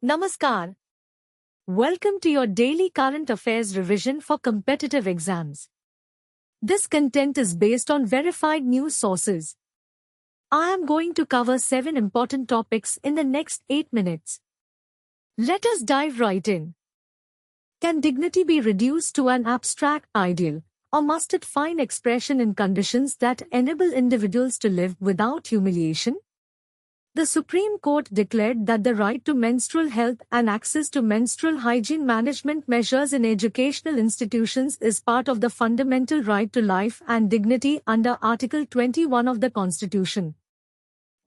Namaskar. Welcome to your daily current affairs revision for competitive exams. This content is based on verified news sources. I am going to cover 7 important topics in the next 8 minutes. Let us dive right in. Can dignity be reduced to an abstract ideal, or must it find expression in conditions that enable individuals to live without humiliation? The Supreme Court declared that the right to menstrual health and access to menstrual hygiene management measures in educational institutions is part of the fundamental right to life and dignity under Article 21 of the Constitution.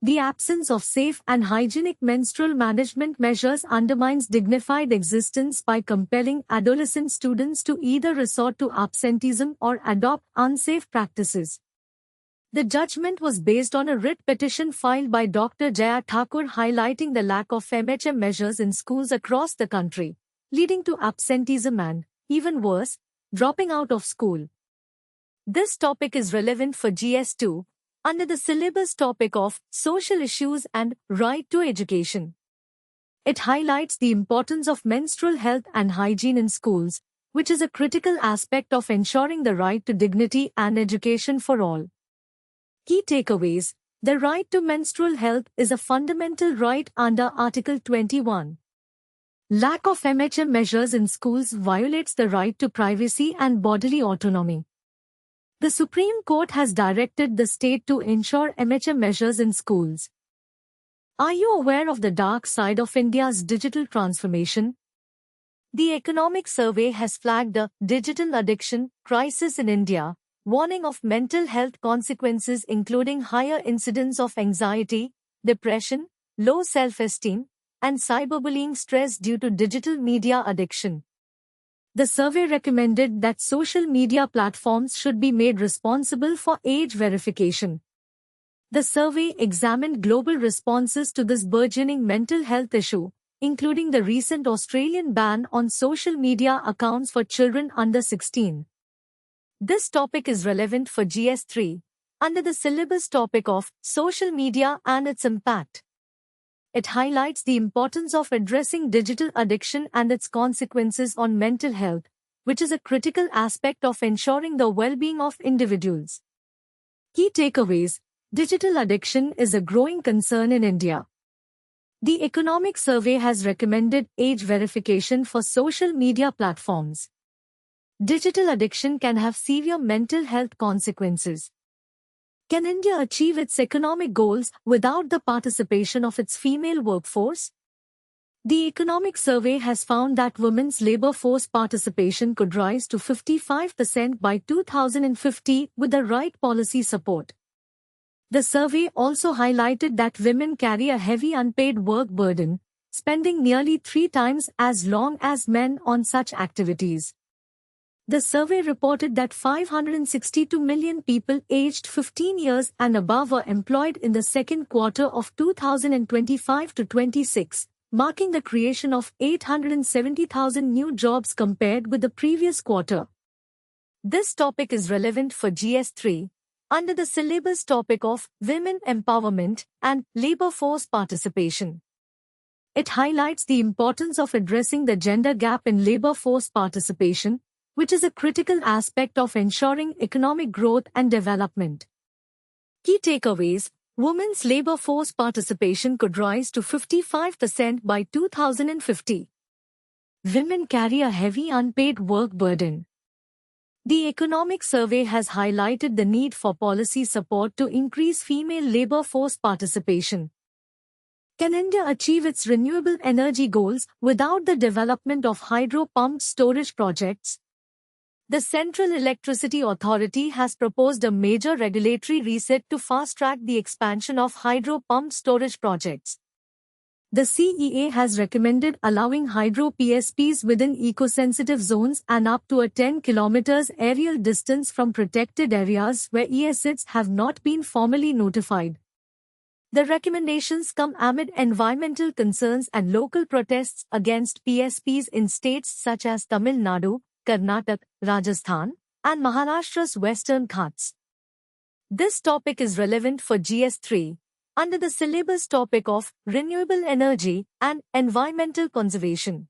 The absence of safe and hygienic menstrual management measures undermines dignified existence by compelling adolescent students to either resort to absenteeism or adopt unsafe practices. The judgment was based on a writ petition filed by Dr. Jaya Thakur highlighting the lack of MHM measures in schools across the country, leading to absenteeism and, even worse, dropping out of school. This topic is relevant for GS2, under the syllabus topic of Social Issues and Right to Education. It highlights the importance of menstrual health and hygiene in schools, which is a critical aspect of ensuring the right to dignity and education for all. Key takeaways: the right to menstrual health is a fundamental right under Article 21. Lack of MHM measures in schools violates the right to privacy and bodily autonomy. The Supreme Court has directed the state to ensure MHM measures in schools. Are you aware of the dark side of India's digital transformation? The Economic Survey has flagged a digital addiction crisis in India, warning of mental health consequences including higher incidence of anxiety, depression, low self-esteem, and cyberbullying stress due to digital media addiction. The survey recommended that social media platforms should be made responsible for age verification. The survey examined global responses to this burgeoning mental health issue, including the recent Australian ban on social media accounts for children under 16. This topic is relevant for GS3, under the syllabus topic of Social Media and its Impact. It highlights the importance of addressing digital addiction and its consequences on mental health, which is a critical aspect of ensuring the well-being of individuals. Key takeaways: digital addiction is a growing concern in India. The Economic Survey has recommended age verification for social media platforms. Digital addiction can have severe mental health consequences. Can India achieve its economic goals without the participation of its female workforce? The Economic Survey has found that women's labor force participation could rise to 55% by 2050 with the right policy support. The survey also highlighted that women carry a heavy unpaid work burden, spending nearly 3 times as long as men on such activities. The survey reported that 562 million people aged 15 years and above were employed in the second quarter of 2025 to 26, marking the creation of 870,000 new jobs compared with the previous quarter. This topic is relevant for GS3, under the syllabus topic of Women Empowerment and Labor Force Participation. It highlights the importance of addressing the gender gap in labor force participation, which is a critical aspect of ensuring economic growth and development. Key takeaways: women's labor force participation could rise to 55% by 2050. Women carry a heavy unpaid work burden. The Economic Survey has highlighted the need for policy support to increase female labor force participation. Can India achieve its renewable energy goals without the development of hydro pumped storage projects? The Central Electricity Authority has proposed a major regulatory reset to fast-track the expansion of hydro-pumped storage projects. The CEA has recommended allowing hydro PSPs within eco-sensitive zones and up to a 10 km aerial distance from protected areas where ESITs have not been formally notified. The recommendations come amid environmental concerns and local protests against PSPs in states such as Tamil Nadu, Karnataka, Rajasthan, and Maharashtra's Western Ghats. This topic is relevant for GS3, under the syllabus topic of renewable energy and environmental conservation.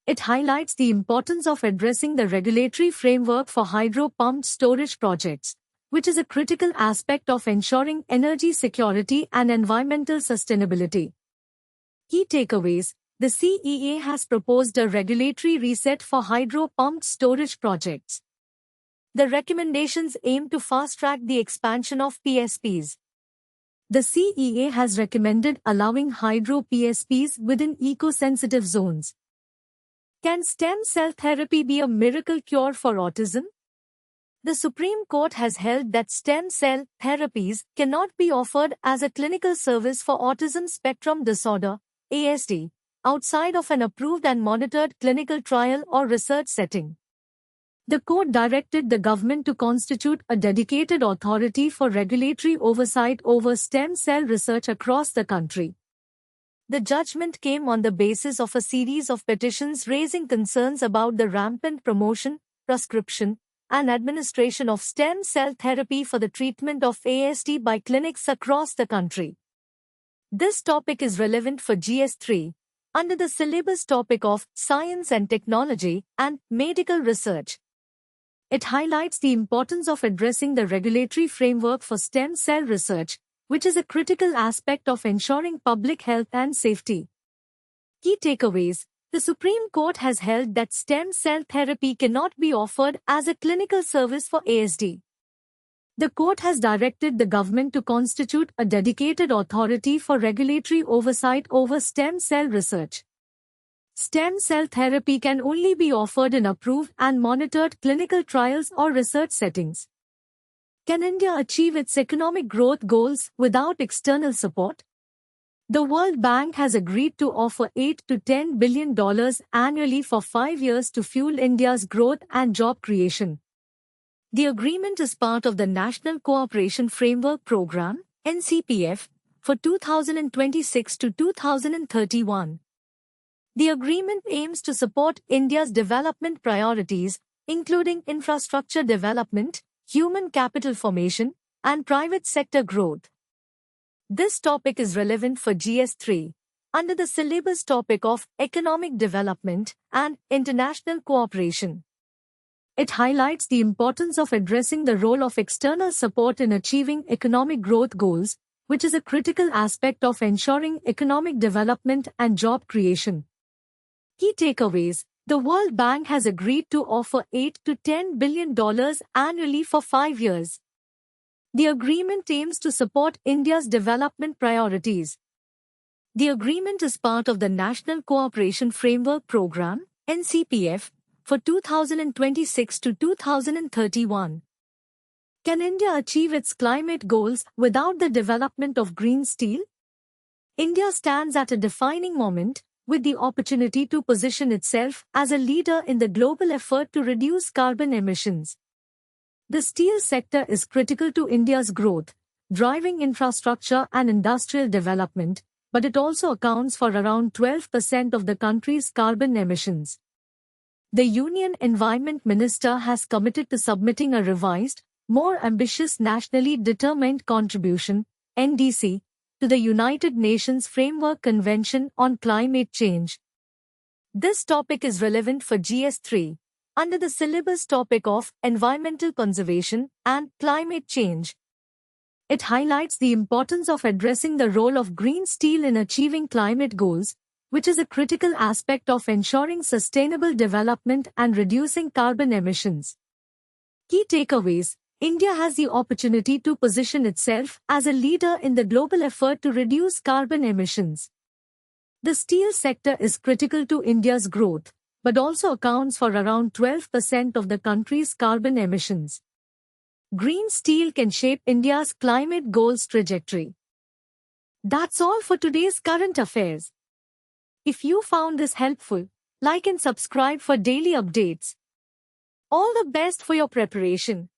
It highlights the importance of addressing the regulatory framework for hydro-pumped storage projects, which is a critical aspect of ensuring energy security and environmental sustainability. Key takeaways: the CEA has proposed a regulatory reset for hydro-pumped storage projects. The recommendations aim to fast-track the expansion of PSPs. The CEA has recommended allowing hydro PSPs within eco-sensitive zones. Can stem cell therapy be a miracle cure for autism? The Supreme Court has held that stem cell therapies cannot be offered as a clinical service for autism spectrum disorder, ASD, outside of an approved and monitored clinical trial or research setting. The court directed the government to constitute a dedicated authority for regulatory oversight over stem cell research across the country. The judgment came on the basis of a series of petitions raising concerns about the rampant promotion, prescription, and administration of stem cell therapy for the treatment of ASD by clinics across the country. This topic is relevant for GS3, under the syllabus topic of Science and Technology and Medical Research. It highlights the importance of addressing the regulatory framework for stem cell research, which is a critical aspect of ensuring public health and safety. Key takeaways: the Supreme Court has held that stem cell therapy cannot be offered as a clinical service for ASD. The court has directed the government to constitute a dedicated authority for regulatory oversight over stem cell research. Stem cell therapy can only be offered in approved and monitored clinical trials or research settings. Can India achieve its economic growth goals without external support? The World Bank has agreed to offer $8 to $10 billion annually for 5 years to fuel India's growth and job creation. The agreement is part of the National Cooperation Framework Program, NCPF, for 2026 to 2031. The agreement aims to support India's development priorities, including infrastructure development, human capital formation, and private sector growth. This topic is relevant for GS3, under the syllabus topic of Economic Development and International Cooperation. It highlights the importance of addressing the role of external support in achieving economic growth goals, which is a critical aspect of ensuring economic development and job creation. Key takeaways: the World Bank has agreed to offer $8 to $10 billion annually for 5 years. The agreement aims to support India's development priorities. The agreement is part of the National Cooperation Framework Program, NCPF, for 2026 to 2031. Can India achieve its climate goals without the development of green steel? India stands at a defining moment, with the opportunity to position itself as a leader in the global effort to reduce carbon emissions. The steel sector is critical to India's growth, driving infrastructure and industrial development, but it also accounts for around 12% of the country's carbon emissions. The Union Environment Minister has committed to submitting a revised, more ambitious Nationally Determined Contribution, NDC, to the United Nations Framework Convention on Climate Change. This topic is relevant for GS3, under the syllabus topic of Environmental Conservation and Climate Change. It highlights the importance of addressing the role of green steel in achieving climate goals, which is a critical aspect of ensuring sustainable development and reducing carbon emissions. Key takeaways: India has the opportunity to position itself as a leader in the global effort to reduce carbon emissions. The steel sector is critical to India's growth, but also accounts for around 12% of the country's carbon emissions. Green steel can shape India's climate goals trajectory. That's all for today's current affairs. If you found this helpful, like and subscribe for daily updates. All the best for your preparation.